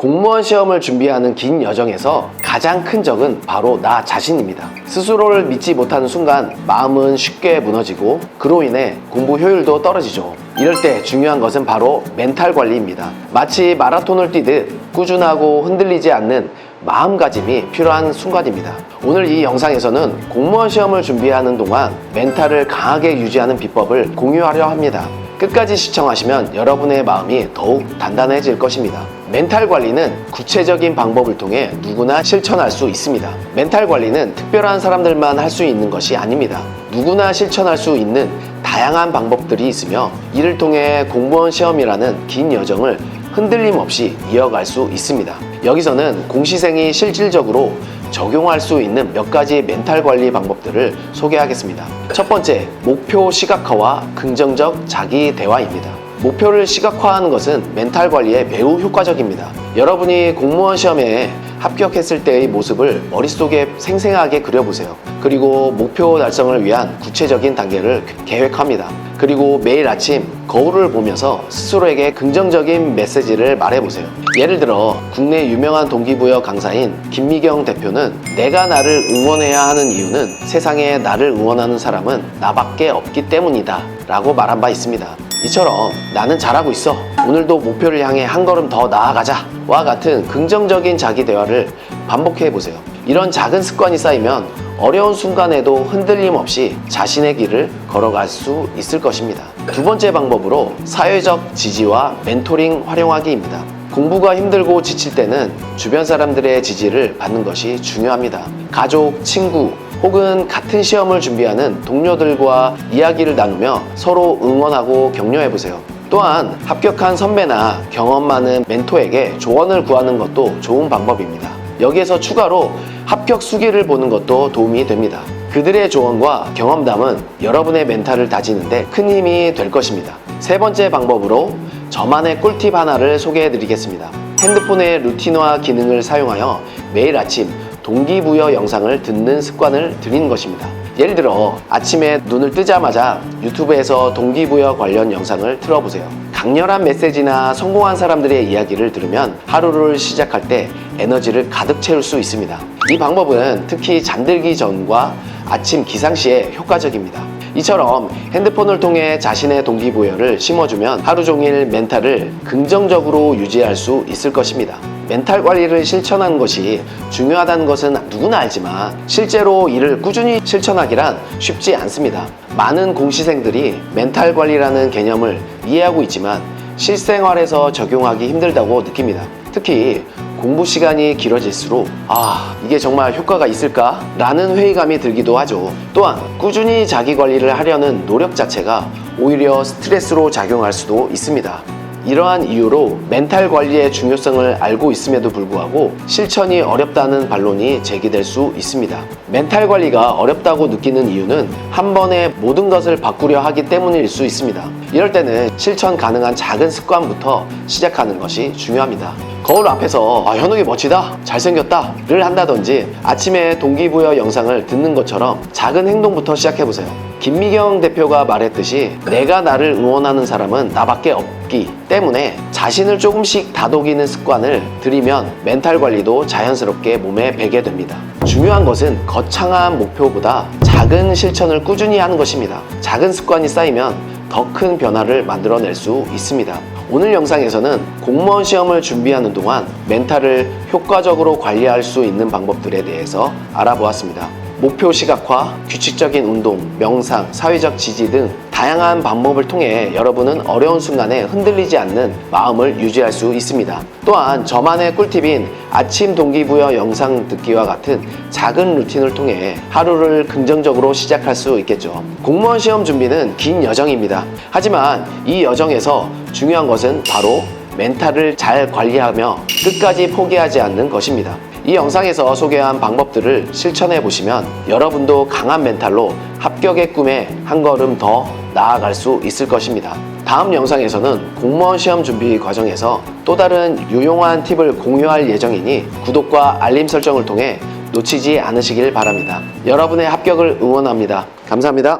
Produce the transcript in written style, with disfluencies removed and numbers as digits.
공무원 시험을 준비하는 긴 여정에서 가장 큰 적은 바로 나 자신입니다. 스스로를 믿지 못하는 순간 마음은 쉽게 무너지고 그로 인해 공부 효율도 떨어지죠. 이럴 때 중요한 것은 바로 멘탈 관리입니다. 마치 마라톤을 뛰듯 꾸준하고 흔들리지 않는 마음가짐이 필요한 순간입니다. 오늘 이 영상에서는 공무원 시험을 준비하는 동안 멘탈을 강하게 유지하는 비법을 공유하려 합니다. 끝까지 시청하시면 여러분의 마음이 더욱 단단해질 것입니다. 멘탈 관리는 구체적인 방법을 통해 누구나 실천할 수 있습니다. 멘탈 관리는 특별한 사람들만 할 수 있는 것이 아닙니다. 누구나 실천할 수 있는 다양한 방법들이 있으며 이를 통해 공무원 시험이라는 긴 여정을 흔들림 없이 이어갈 수 있습니다. 여기서는 공시생이 실질적으로 적용할 수 있는 몇 가지 멘탈 관리 방법들을 소개하겠습니다. 첫 번째, 목표 시각화와 긍정적 자기 대화입니다. 목표를 시각화하는 것은 멘탈 관리에 매우 효과적입니다. 여러분이 공무원 시험에 합격했을 때의 모습을 머릿속에 생생하게 그려보세요. 그리고 목표 달성을 위한 구체적인 단계를 계획합니다. 그리고 매일 아침 거울을 보면서 스스로에게 긍정적인 메시지를 말해보세요. 예를 들어 국내 유명한 동기부여 강사인 김미경 대표는 내가 나를 응원해야 하는 이유는 세상에 나를 응원하는 사람은 나밖에 없기 때문이다 라고 말한 바 있습니다. 이처럼 나는 잘하고 있어, 오늘도 목표를 향해 한 걸음 더 나아가자 와 같은 긍정적인 자기 대화를 반복해 보세요. 이런 작은 습관이 쌓이면 어려운 순간에도 흔들림 없이 자신의 길을 걸어갈 수 있을 것입니다. 두 번째 방법으로 사회적 지지와 멘토링 활용하기입니다. 공부가 힘들고 지칠 때는 주변 사람들의 지지를 받는 것이 중요합니다. 가족, 친구, 혹은 같은 시험을 준비하는 동료들과 이야기를 나누며 서로 응원하고 격려해보세요. 또한 합격한 선배나 경험 많은 멘토에게 조언을 구하는 것도 좋은 방법입니다. 여기에서 추가로 합격 수기를 보는 것도 도움이 됩니다. 그들의 조언과 경험담은 여러분의 멘탈을 다지는데 큰 힘이 될 것입니다. 세 번째 방법으로 저만의 꿀팁 하나를 소개해 드리겠습니다. 핸드폰의 루틴화 기능을 사용하여 매일 아침 동기부여 영상을 듣는 습관을 들이는 것입니다. 예를 들어 아침에 눈을 뜨자마자 유튜브에서 동기부여 관련 영상을 틀어보세요. 강렬한 메시지나 성공한 사람들의 이야기를 들으면 하루를 시작할 때 에너지를 가득 채울 수 있습니다. 이 방법은 특히 잠들기 전과 아침 기상시에 효과적입니다. 이처럼 핸드폰을 통해 자신의 동기부여를 심어주면 하루 종일 멘탈을 긍정적으로 유지할 수 있을 것입니다. 멘탈 관리를 실천하는 것이 중요하다는 것은 누구나 알지만 실제로 이를 꾸준히 실천하기란 쉽지 않습니다. 많은 공시생들이 멘탈 관리라는 개념을 이해하고 있지만 실생활에서 적용하기 힘들다고 느낍니다. 특히 공부 시간이 길어질수록 이게 정말 효과가 있을까? 라는 회의감이 들기도 하죠. 또한 꾸준히 자기 관리를 하려는 노력 자체가 오히려 스트레스로 작용할 수도 있습니다. 이러한 이유로 멘탈 관리의 중요성을 알고 있음에도 불구하고 실천이 어렵다는 반론이 제기될 수 있습니다. 멘탈 관리가 어렵다고 느끼는 이유는 한 번에 모든 것을 바꾸려 하기 때문일 수 있습니다. 이럴 때는 실천 가능한 작은 습관부터 시작하는 것이 중요합니다. 거울 앞에서 현욱이 멋지다, 잘생겼다 를 한다든지 아침에 동기부여 영상을 듣는 것처럼 작은 행동부터 시작해보세요. 김미경 대표가 말했듯이 내가 나를 응원하는 사람은 나밖에 없기 때문에 자신을 조금씩 다독이는 습관을 들이면 멘탈 관리도 자연스럽게 몸에 배게 됩니다. 중요한 것은 거창한 목표보다 작은 실천을 꾸준히 하는 것입니다. 작은 습관이 쌓이면 더 큰 변화를 만들어낼 수 있습니다. 오늘 영상에서는 공무원 시험을 준비하는 동안 멘탈을 효과적으로 관리할 수 있는 방법들에 대해서 알아보았습니다. 목표 시각화, 규칙적인 운동, 명상, 사회적 지지 등 다양한 방법을 통해 여러분은 어려운 순간에 흔들리지 않는 마음을 유지할 수 있습니다. 또한 저만의 꿀팁인 아침 동기부여 영상 듣기와 같은 작은 루틴을 통해 하루를 긍정적으로 시작할 수 있겠죠. 공무원 시험 준비는 긴 여정입니다. 하지만 이 여정에서 중요한 것은 바로 멘탈을 잘 관리하며 끝까지 포기하지 않는 것입니다. 이 영상에서 소개한 방법들을 실천해 보시면 여러분도 강한 멘탈로 합격의 꿈에 한 걸음 더 나아갈 수 있을 것입니다. 다음 영상에서는 공무원 시험 준비 과정에서 또 다른 유용한 팁을 공유할 예정이니 구독과 알림 설정을 통해 놓치지 않으시길 바랍니다. 여러분의 합격을 응원합니다. 감사합니다.